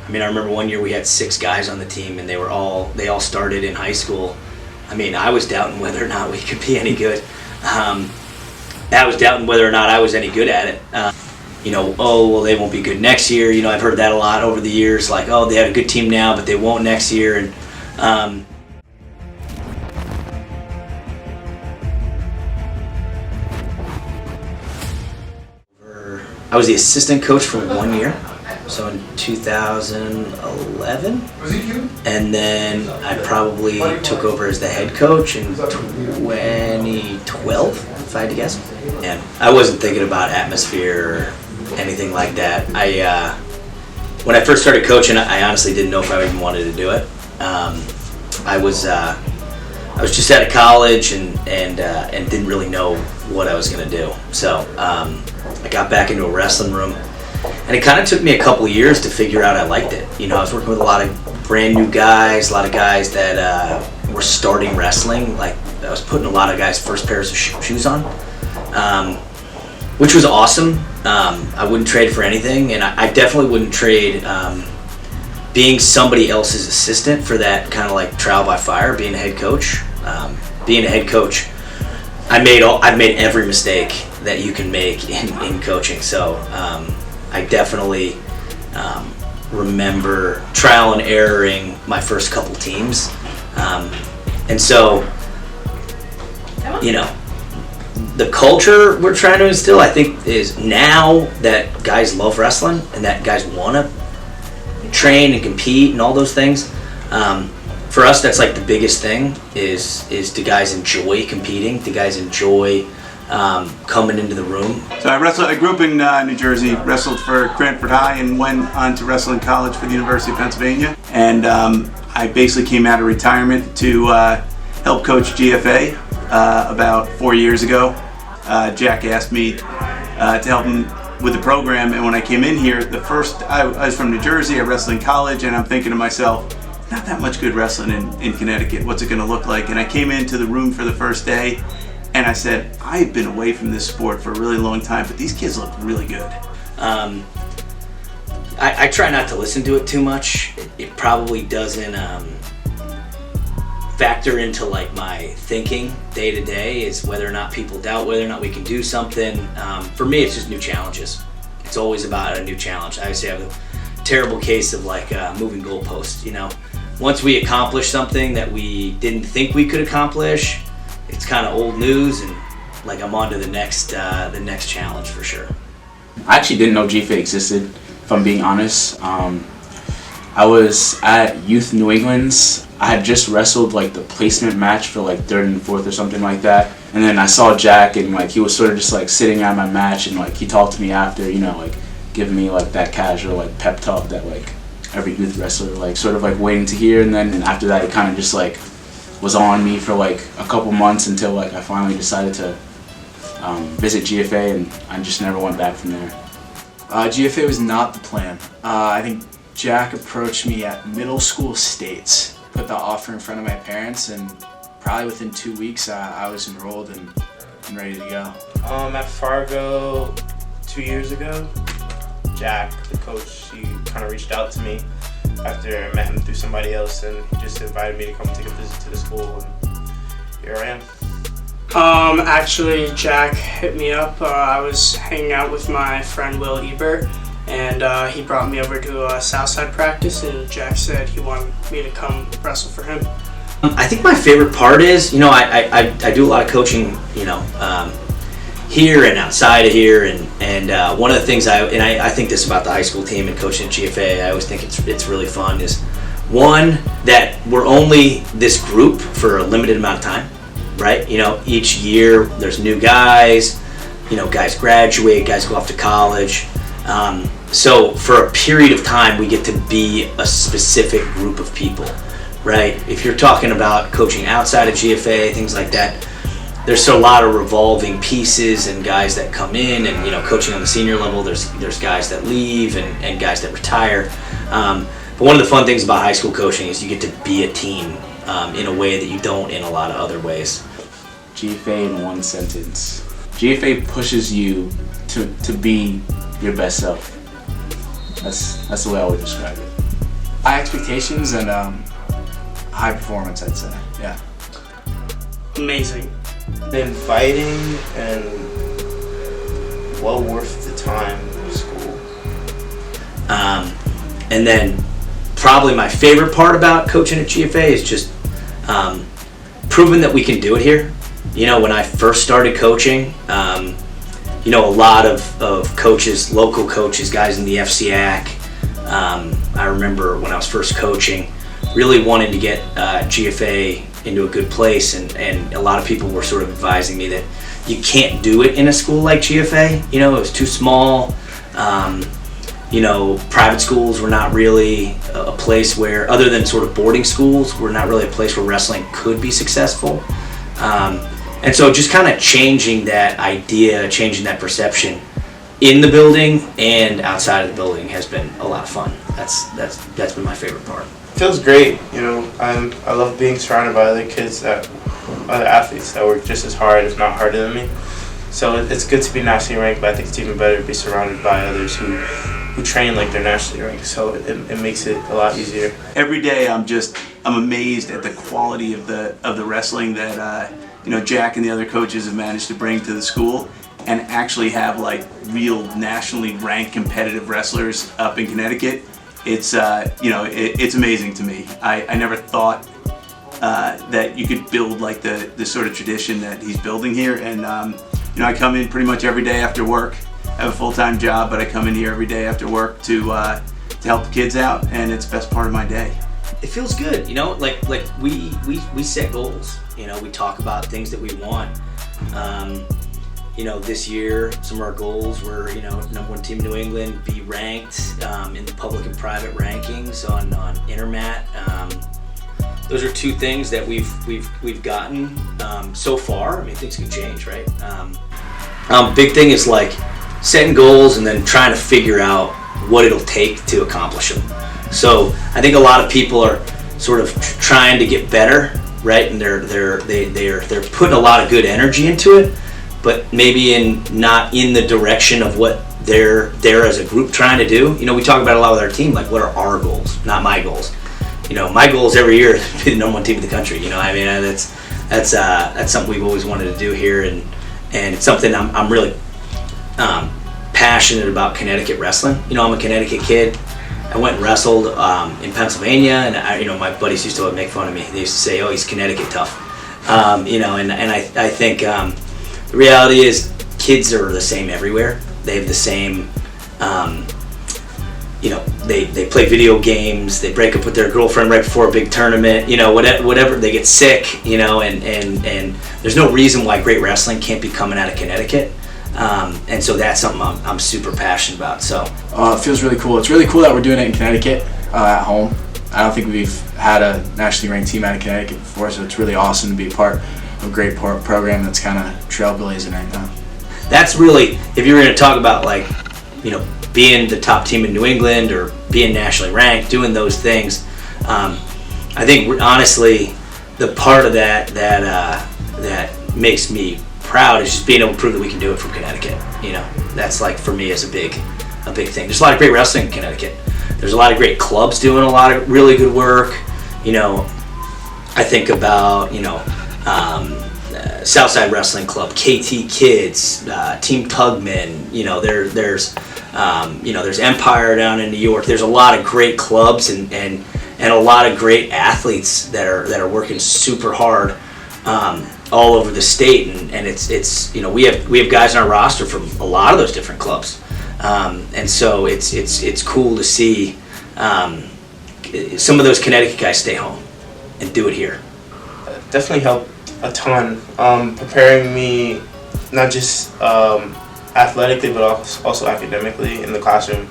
I mean, I remember one year we had 6 guys on the team, and they all started in high school. I mean, I was doubting whether or not we could be any good. I was doubting whether or not I was any good at it. Oh, well, they won't be good next year. I've heard that a lot over the years, like, oh, they have a good team now, but they won't next year. And I was the assistant coach for 1 year, so in 2011, and then I probably took over as the head coach in 2012, if I had to guess. And I wasn't thinking about atmosphere or anything like that. When I first started coaching, I honestly didn't know if I even wanted to do it. I was just out of college and didn't really know what I was going to do. So I got back into a wrestling room, and it kind of took me a couple of years to figure out I liked it. I was working with a lot of brand new guys, a lot of guys that were starting wrestling. Like, I was putting a lot of guys' first pairs of shoes on, which was awesome. I wouldn't trade for anything, and I definitely wouldn't trade being somebody else's assistant for that kind of like trial by fire, being a head coach. Being a head coach, I've made every mistake that you can make in coaching. So I definitely remember trial and erroring my first couple teams. And so, the culture we're trying to instill, I think, is now that guys love wrestling and that guys want to train and compete and all those things. For us, that's like the biggest thing is do guys enjoy competing? Do guys enjoy coming into the room? So I grew up in New Jersey, wrestled for Cranford High, and went on to wrestling college for the University of Pennsylvania. And I basically came out of retirement to help coach GFA about 4 years ago. Jack asked me to help him with the program, and when I came in here, I was from New Jersey, I wrestled in college, and I'm thinking to myself, not that much good wrestling in Connecticut, what's it going to look like? And I came into the room for the first day, and I said, I've been away from this sport for a really long time, but these kids look really good. I try not to listen to it too much. It probably doesn't factor into like my thinking day to day, is whether or not people doubt whether or not we can do something. For me, it's just new challenges. It's always about a new challenge. I obviously have a terrible case of like moving goalposts. Once we accomplish something that we didn't think we could accomplish, it's kind of old news, and like I'm on to the next challenge for sure. I actually didn't know GFA existed, if I'm being honest. I was at Youth New England's. I had just wrestled like the placement match for like 3rd and 4th or something like that. And then I saw Jack, and like he was sort of just like sitting at my match, and like he talked to me after, like giving me like that casual like pep talk that like every youth wrestler like sort of like waiting to hear. And then after that, it kind of just like was on me for like a couple months until like I finally decided to visit GFA, and I just never went back from there. GFA was not the plan. I think Jack approached me at middle school states, put the offer in front of my parents, and probably within 2 weeks I was enrolled and ready to go. At Fargo 2 years ago, Jack, the coach, he kind of reached out to me after I met him through somebody else, and he just invited me to come take a visit to the school, and here I am. Actually, Jack hit me up. I was hanging out with my friend Will Ebert, and he brought me over to a Southside practice, and Jack said he wanted me to come wrestle for him. I think my favorite part is, I do a lot of coaching, here and outside of here, and one of the things I think this about the high school team and coaching at GFA, I always think it's really fun, is one, that we're only this group for a limited amount of time, right? Each year there's new guys, guys graduate, guys go off to college. So for a period of time, we get to be a specific group of people, right? If you're talking about coaching outside of GFA, things like that, there's a lot of revolving pieces and guys that come in, and coaching on the senior level, there's guys that leave and guys that retire. But one of the fun things about high school coaching is you get to be a team in a way that you don't in a lot of other ways. GFA in one sentence. GFA pushes you to be your best self. That's the way I would describe it. High expectations and high performance, I'd say. Yeah. Amazing. Inviting and well worth the time of school. And then probably my favorite part about coaching at GFA is just proving that we can do it here. You know, when I first started coaching, you know, a lot of coaches, local coaches, guys in the FCAC, I remember when I was first coaching, really wanting to get GFA into a good place, and a lot of people were sort of advising me that you can't do it in a school like GFA. You know, it was too small. You know, private schools were not really a place where, other than sort of boarding schools, were not really a place where wrestling could be successful. And so just kind of changing that idea, changing that perception in the building and outside of the building has been a lot of fun. That's been my favorite part. Feels great, you know. I love being surrounded by other kids, other athletes that work just as hard, if not harder than me. So it's good to be nationally ranked, but I think it's even better to be surrounded by others who train like they're nationally ranked. So it makes it a lot easier. Every day I'm amazed at the quality of the wrestling that you know, Jack and the other coaches have managed to bring to the school, and actually have like real nationally ranked competitive wrestlers up in Connecticut. It's you know, it's amazing to me. I never thought that you could build like the sort of tradition that he's building here. And you know, I come in pretty much every day after work. I have a full-time job, but I come in here every day after work to help the kids out, and it's the best part of my day. It feels good, you know, like we set goals. You know, we talk about things that we want. You know, this year, some of our goals were, you know, #1 team in New England, be ranked in the public and private rankings on Intermat. Those are two things that we've gotten so far. I mean, things can change, right? Big thing is like setting goals and then trying to figure out what it'll take to accomplish them. So I think a lot of people are sort of trying to get better, right? And they're putting a lot of good energy into it, but maybe not in the direction of what they're as a group trying to do. You know, we talk about it a lot with our team, like what are our goals, not my goals. You know, my goals every year is to be the #1 team in the country. You know, I mean, that's something we've always wanted to do here, and it's something I'm really passionate about. Connecticut wrestling. You know, I'm a Connecticut kid. I went and wrestled in Pennsylvania, and you know, my buddies used to make fun of me. They used to say, "Oh, he's Connecticut tough." You know, and I think the reality is kids are the same everywhere. They have the same. You know, they play video games. They break up with their girlfriend right before a big tournament. You know, whatever. They get sick. You know, and there's no reason why great wrestling can't be coming out of Connecticut. And so that's something I'm super passionate about. So it feels really cool. It's really cool that we're doing it in Connecticut at home. I don't think we've had a nationally ranked team out of Connecticut before, so it's really awesome to be a part of a great program that's kind of trailblazing right now. That's really, if you're going to talk about like, you know, being the top team in New England or being nationally ranked, doing those things, I think honestly the part of that makes me proud is just being able to prove that we can do it from Connecticut. You know, that's like for me is a big thing. There's a lot of great wrestling in Connecticut. There's a lot of great clubs doing a lot of really good work. You know, I think about, you know, Southside Wrestling Club, KT Kids, Team Tugman. You know, there's you know, there's Empire down in New York. There's a lot of great clubs and a lot of great athletes that are working super hard all over the state, and it's you know, we have guys on our roster from a lot of those different clubs, and so it's cool to see some of those Connecticut guys stay home and do it here. Definitely helped a ton, preparing me not just athletically but also academically in the classroom,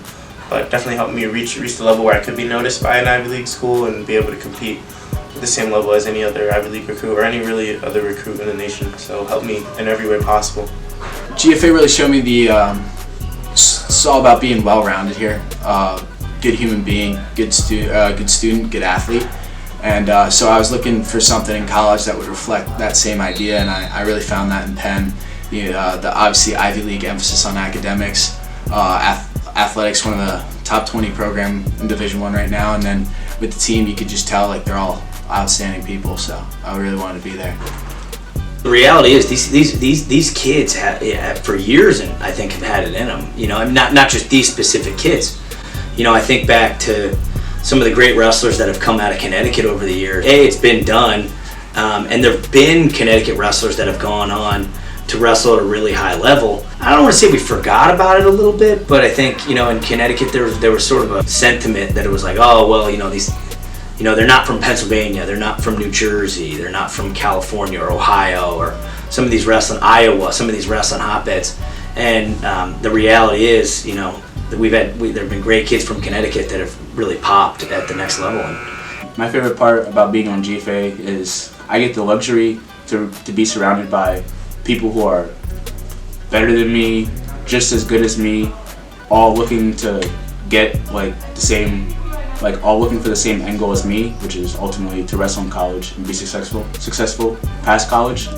but definitely helped me reach the level where I could be noticed by an Ivy League school and be able to compete at the same level as any other Ivy League recruit or any really other recruit in the nation. So helped me in every way possible. GFA really showed me it's all about being well-rounded here. Good human being, good student, good athlete. And so I was looking for something in college that would reflect that same idea, and I really found that in Penn. The obviously Ivy League emphasis on academics, athletics, one of the top 20 program in Division I right now, and then with the team, you could just tell like they're all outstanding people. So I really wanted to be there. The reality is these kids have for years, and I think have had it in them. You know, not just these specific kids. You know, I think back to some of the great wrestlers that have come out of Connecticut over the years. It's been done, and there've been Connecticut wrestlers that have gone on to wrestle at a really high level. I don't want to say we forgot about it a little bit, but I think, you know, in Connecticut there was sort of a sentiment that it was like, oh well, you know, these, you know, they're not from Pennsylvania, they're not from New Jersey, they're not from California or Ohio or some of these wrestling, Iowa, some of these wrestling hotbeds. And the reality is, you know, that there have been great kids from Connecticut that have really popped at the next level. My favorite part about being on GFA is I get the luxury to be surrounded by people who are better than me, just as good as me, all looking to get like the same, like all looking for the same end goal as me, which is ultimately to wrestle in college and be successful past college.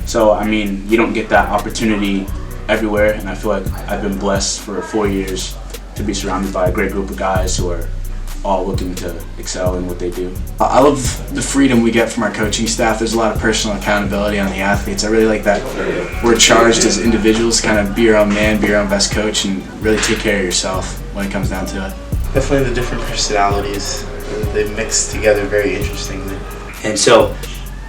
So I mean, you don't get that opportunity everywhere, and I feel like I've been blessed for 4 years to be surrounded by a great group of guys who are all looking to excel in what they do. I love the freedom we get from our coaching staff. There's a lot of personal accountability on the athletes. I really like that we're charged as individuals to kind of be your own man, be your own best coach, and really take care of yourself when it comes down to it. Definitely the different personalities. They mix together very interestingly. And so,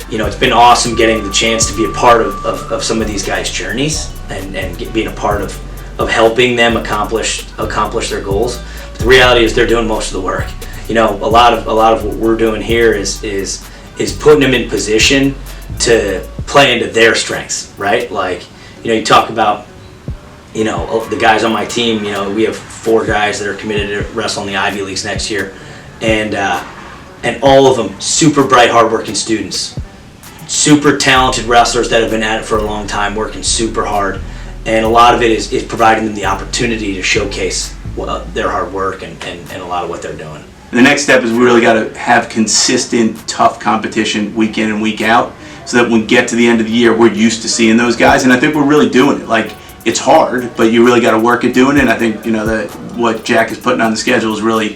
you know, it's been awesome getting the chance to be a part of some of these guys' journeys and being a part of helping them accomplish their goals. But the reality is they're doing most of the work. You know, a lot of what we're doing here is putting them in position to play into their strengths, right? Like, you know, you talk about, you know, the guys on my team. You know, we have 4 guys that are committed to wrestle in the Ivy Leagues next year, and all of them super bright, hardworking students, super talented wrestlers that have been at it for a long time, working super hard. And a lot of it is providing them the opportunity to showcase their hard work and a lot of what they're doing. The next step is we really got to have consistent, tough competition week in and week out, so that when we get to the end of the year, we're used to seeing those guys. And I think we're really doing it. Like, it's hard, but you really got to work at doing it. And I think, you know, what Jack is putting on the schedule is really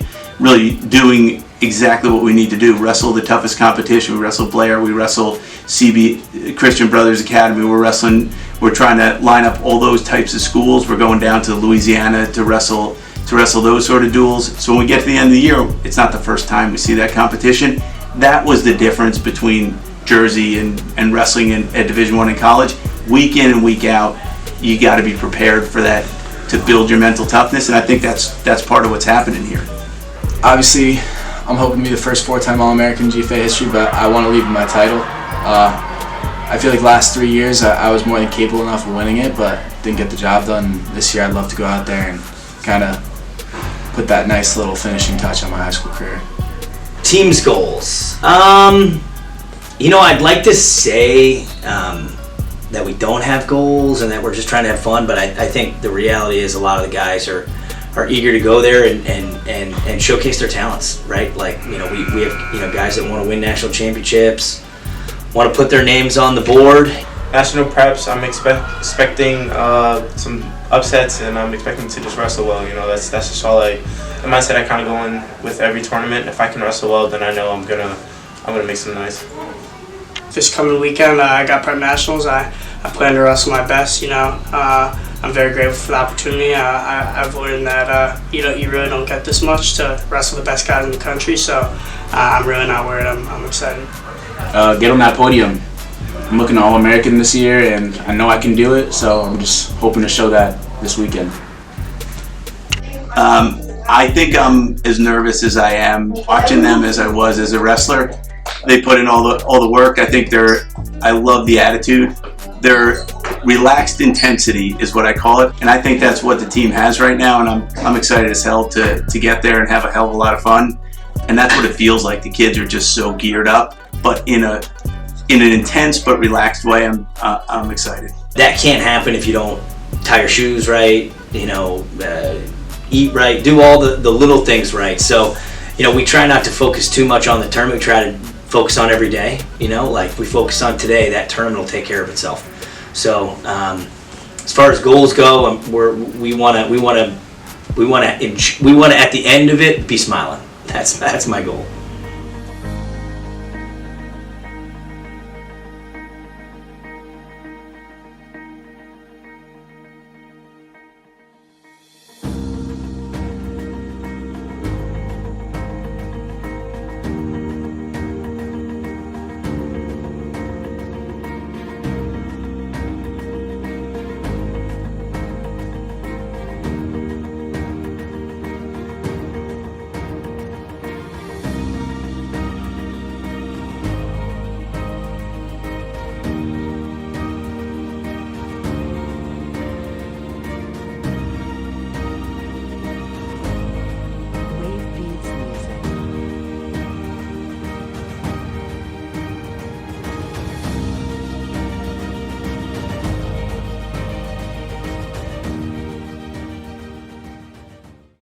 doing exactly what we need to do. Wrestle the toughest competition. We wrestle Blair. We wrestle CB Christian Brothers Academy. We're trying to line up all those types of schools. We're going down to Louisiana to wrestle those sort of duels. So when we get to the end of the year, it's not the first time we see that competition. That was the difference between Jersey and wrestling at Division I in college. Week in and week out, you got to be prepared for that, to build your mental toughness. And I think that's part of what's happening here. Obviously, I'm hoping to be the first 4-time All-American in GFA history, but I want to leave with my title. I feel like last 3 years I was more than capable enough of winning it, but didn't get the job done. This year I'd love to go out there and kind of put that nice little finishing touch on my high school career. Team's goals. You know, I'd like to say that we don't have goals and that we're just trying to have fun, but I think the reality is a lot of the guys are eager to go there and showcase their talents, right? Like, you know, we have, you know, guys that want to win national championships, want to put their names on the board. National preps, I'm expecting some upsets, and I'm expecting to just wrestle well. You know, that's just all the mindset I kind of go in with every tournament. If I can wrestle well, then I know I'm gonna make some noise. This coming weekend, I got prep nationals. I plan to wrestle my best. You know, I'm very grateful for the opportunity. I've learned that you really don't get this much to wrestle the best guys in the country. So I'm really not worried. I'm excited. Get on that podium. I'm looking to All-American this year, and I know I can do it, so I'm just hoping to show that this weekend. I think I'm as nervous as I am watching them as I was as a wrestler. They put in all the work. I think I love the attitude. Their relaxed intensity is what I call it, and I think that's what the team has right now, and I'm excited as hell to get there and have a hell of a lot of fun. And that's what it feels like. The kids are just so geared up, but in an intense but relaxed way. I'm excited. That can't happen if you don't tie your shoes right, you know, eat right, do all the little things right. So, you know, we try not to focus too much on the tournament. We try to focus on every day. You know, like we focus on today, that tournament will take care of itself. So, as far as goals go, we want to at the end of it be smiling. That's my goal.